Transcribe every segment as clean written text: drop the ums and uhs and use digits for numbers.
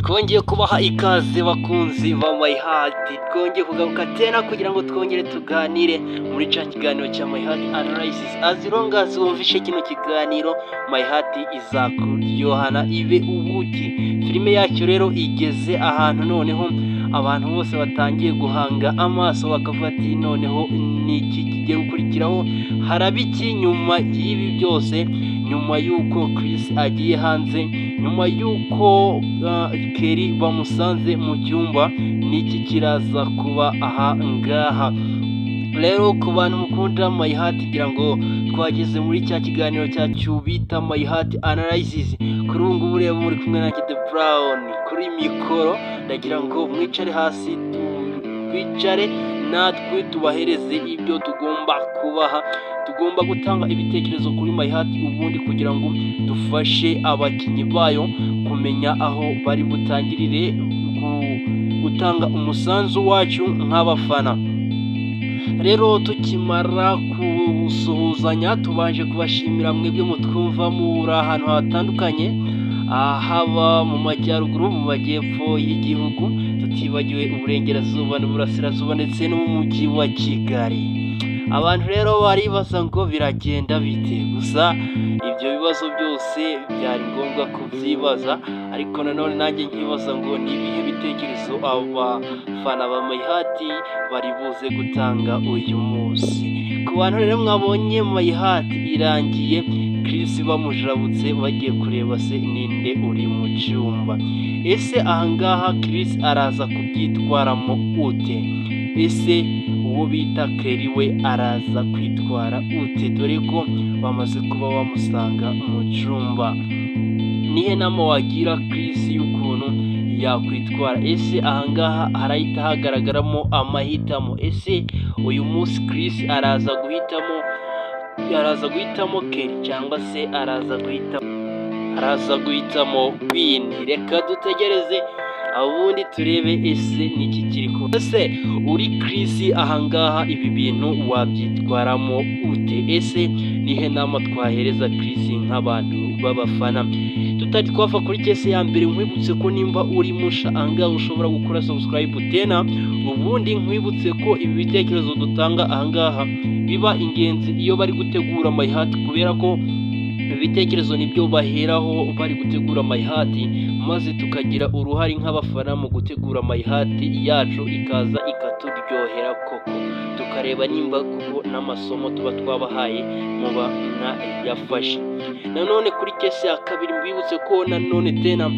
twongeye kubaha ikaze bakunzi ba My Heart, twongeye kugaruka tena kugira ngo twongere tuganire muri cya kiganiro cya My Heart Analysis. As long as wumvishe kino kiganiro My Heart izakuryohana ibe ubuki. Filime yacu rero igeze ahantu noneho abantu bose batangiye guhanga amaso bakavuga ati noneho niki kigiye gukurikiraho, harabiki nyuma y'ibi byose, nyuma yuko Chris agiye hanze, nyuma yuko Kelly bamusanze mu cyumba, niki kiraza kuba aha ngaha. Rero ku bantu mukunda My Heart, ngira ngo twageze muri cya kiganiro cyacu bita My Heart Analysis. Kuri ubu ngubu rero muri kumwe na The Brown kuri mikoro, ndagira ngo mwicare hasi twicare natwe tubahereze ibyo tugomba kubaha. Tugomba gutanga ibitekerezo kuri My Heart ubundi kugira ngo dufashe abakinnyi bayo kumenya aho bari butangirire gutanga umusanzu wacu nk'abafana. Rero tukimara kusuhuzanya, tubanje kubashimira mwebwe mutwumva muri ahantu hatandukanye, haba mu majyaruguru, mu majyepfo y'igihugu, tutibagiwe uburengerazuba n'uburasirazuba ndetse no mu mujyi wa Kigali. Abantu rero baribaza ngo biragenda bite, gusa ibyo bibazo byose byari ngombwa kubyibaza, ariko nanone nanjye nkibaza ngo ni ibihe bitekerezo abafana ba My Heart bari buze gutanga uyu munsi. Ku bantu rero mwabonye My Heart irangiye, Chris bamujabutse bagiye kureba se ninde uri mu cyumba. Ese ahangaha Chris araza kubyitwaramo ute? Ese uwo bita Kelly we araza kwitwara ute, dore ko bamaze kuba bamusanga mu cyumba? Nihe nama wagira Chris y'ukuntu yakwitwara? Ese ahangaha harahita hagaragaramo amahitamo? Ese uyu munsi Chris araza guhitamo Kelly cyangwa se araza guhitamo Queen? Reka dutegereze ubundi turebe ese niki kiri ko. Ese uri Chris ahangaha ibi bintu wabyitwaramo ute? Ese nihe nama twahereza Chris nk'abantu b'abafana? Tutari twafa kuri kese ya mbere, nkwibutse ko nimba uri musha ahangaha ushobora gukora subscribe tena, ubundi nkwibutse ko ibi bitekerezo dutanga ahangaha biba ingenzi iyo bari gutegura My Heart, kubera ko ibitekerezo nibyo baheraho bari gutegura My Heart, maze tukagira uruhare nk'abafana mu gutegura My Heart yacu, ikaza ikaturyohera koko, tukareba nimba kuko n'amasomo tuba twabahaye muba yafashe. Nanone kuri kese ya kabiri, mbibutse ko nanone tena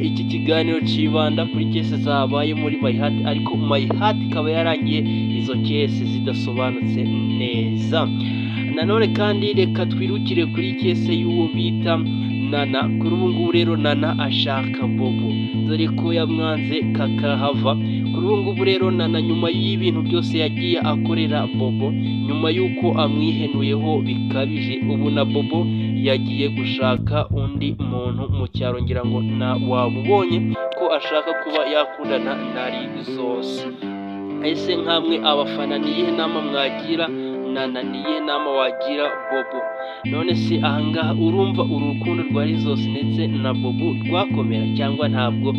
iki kiganiro cibanda kuri kese zabaye muri My Heart, ariko My Heart ikaba yarangiye izo kese zidasobanutse neza. Nanone kandi reka twirukire kuri kese y'uwo bita Nana. Kuri ubu ngubu rero Nana ashaka Bobo, dore ko yamwanze kakahava. Kuri ubu ngubu rero Nana, nyuma y'ibintu byose yagiye akorera Bobo, nyuma y'uko amwihenuyeho bikabije, ubu na Bobo yagiye gushaka undi muntu mu cyaro, ngira ngo na wamubonye ko ashaka kuba yakundana nari zose. Ese nkamwe abafana niyihe nama mwagira Nana? Niyihe nama wagira Bobo? None se ahangaha urumva urukundo rwa zose ndetse na Bobo rwakomera, cyangwa ntabwo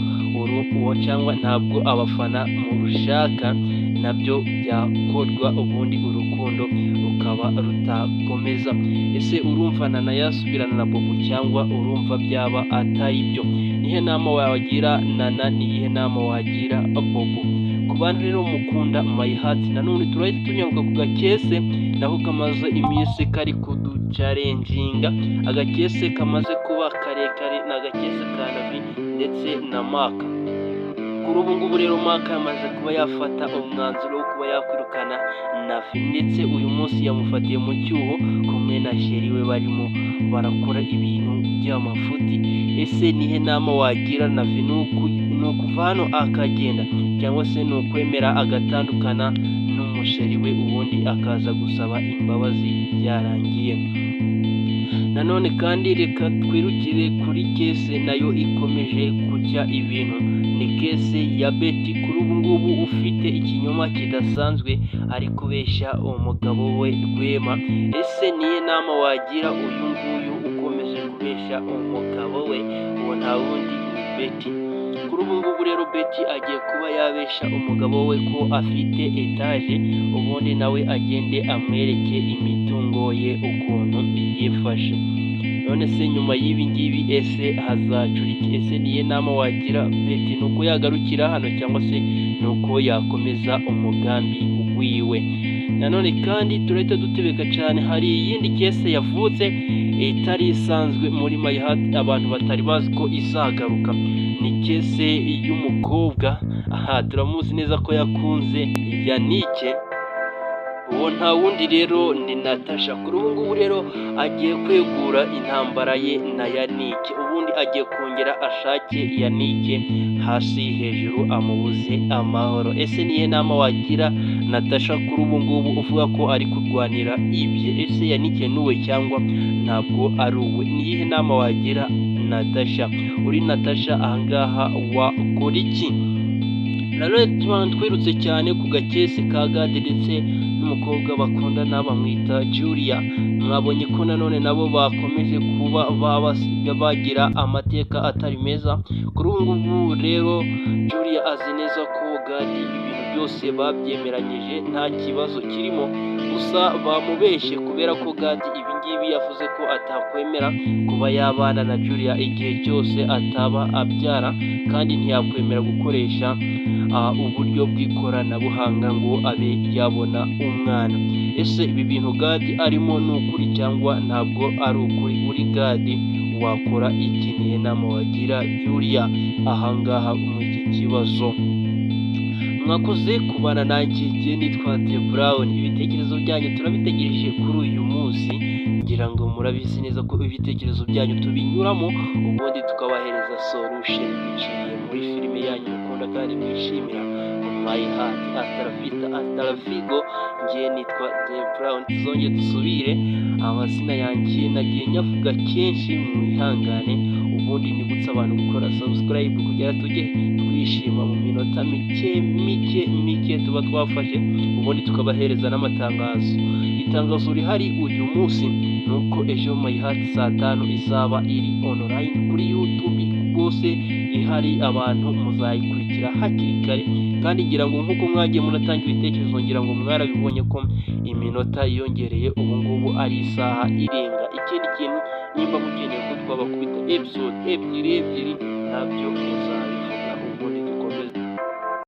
cyangwa ntabwo abafana murushaka nabyo byakorwa ubundi urukundo rukaba rutakomeza? Ese urumva Nana yasubirana na Bobo cyangwa urumva byaba atari byo? Nihe nama wagira Nana? Niyihe nama wagira Bobo? Ku bantu rero mukunda My Heart, nanone turahita tunyaruka ku gakese naho kamaze iminsi kari kuducarenjinga. Agakese kamaze kuba karekare na gakese ka Navi ndetse na Maka. Kuri ubu ngubu rero Maka yamaze kuba yafata umwanzuro wo kuba yakwirukana Navi, ndetse uyu munsi yamufatiye mu cyuho kumwe na Sheri we, barimo barakora ibintu by'amafuti. Ese nihe nama wagira Navi? Nukuva hano akagenda, cyangwa se nukwemera agatandukana n'umusheri we ubundi akaza gusaba imbabazi byarangiye? Nanone kandi reka twirukire kuri kese nayo ikomeje kujya ibintu, ni kese ya Betty. Kuri ubu ngubu ufite ikinyoma kidasanzwe ari kubeshya umugabo we Rwema. Ese niye nama wagira uyu nguyu ukomeje kubeshya umugabo we? Uwo nta wundi ni Betty. kuri ubu ngubu rero Betty agiye kuba yabesha umugabo we ko afite etaje, ubundi nawe agende amwereke imitungo ye ukuntu yifashe. None se nyuma y'ibi ngibi ese hazacura iki? Ese niye nama wagira Betty? Ni uko yagarukira hano cyangwa se ni uko yakomeza umugambi wiwe? Nanone kandi turahita dutebeka cyane, hari iyindi kese yavutse itari isanzwe muri My Heart abantu batari bazi ko izagaruka. Ni kese y'umukobwa, aha turamuzi neza ko yakunze Yannick, uwo nta wundi rero ni Natasha. Kuri ubu ngubu rero agiye kwegura intambara ye na Yannick, ubundi agiye kongera ashake Yannick hasi hejuru amubuze amahoro. Ese niye nama wagira Natasha kuri ubu ngubu uvuga ko ari kurwanira ibye? Ese Yannick nuwe cyangwa ntabwo ari uwe? Niyihe nama wagira Natasha? Uri Natasha ahangaha wakora iki? Nanone twirutse cyane ku gakesi ka Gade ndetse n'umukobwa bakundana bamwita Julia. Mwabonye ko nanone nabo bakomeje kuba bagira amateka atari meza. Kuri ubu ngubu rero Julia azi neza ko Gade ibintu byose babyemeranyije nta kibazo kirimo, gusa bamubeshye kubera ko Gade ibi ngibi yavuze ko atakwemera kuba yabana na Julia igihe cyose ataba abyara, kandi ntiyakwemera gukoresha uburyo bw'ikoranabuhanga ngo abe yabona umwana. Ese ibi bintu Gade arimo ni ukuri cyangwa ntabwo ari ukuri? Uri Gade wakora iki? Niye nama wagira Julia ahangaha mu iki kibazo? Mwakoze kubana nanjye, igihe nitwa The Brown. Ibitekerezo byanyu turabitegereje kuri uyu munsi, ngira ngo murabizi neza ko ibitekerezo byanyu tubinyuramo ubundi tukabahereza solution biciye muri filime yanyu mukunda kandi mwishimira, My Heart. Hasta la Figo. Ngiye nitwa The Brown. Tuzongeye dusubire, amazina yanjye nagiye nyavuga kenshi, mwihangane. Ubundi nibutsa abantu gukora subscribe kugira tujye twishima mu minota mike tuba twafashe, ubundi tukabahereza n'amatangazo. Itangazo rihari uyu munsi nuko ejo My Heart saa 5 izaba iri online kuri YouTube bose ihari, abantu muzayikurikira hakiri kare. Kandi ngira ngo nkuko mwagiye munatanga ibitekerezo, ngira ngo mwarabibonye ko iminota yongereye ubu ngubu ari isaha irenga. Ikindi kintu nimba mukeneye ko twabakubita episode ebyiri nabyo muzabibona.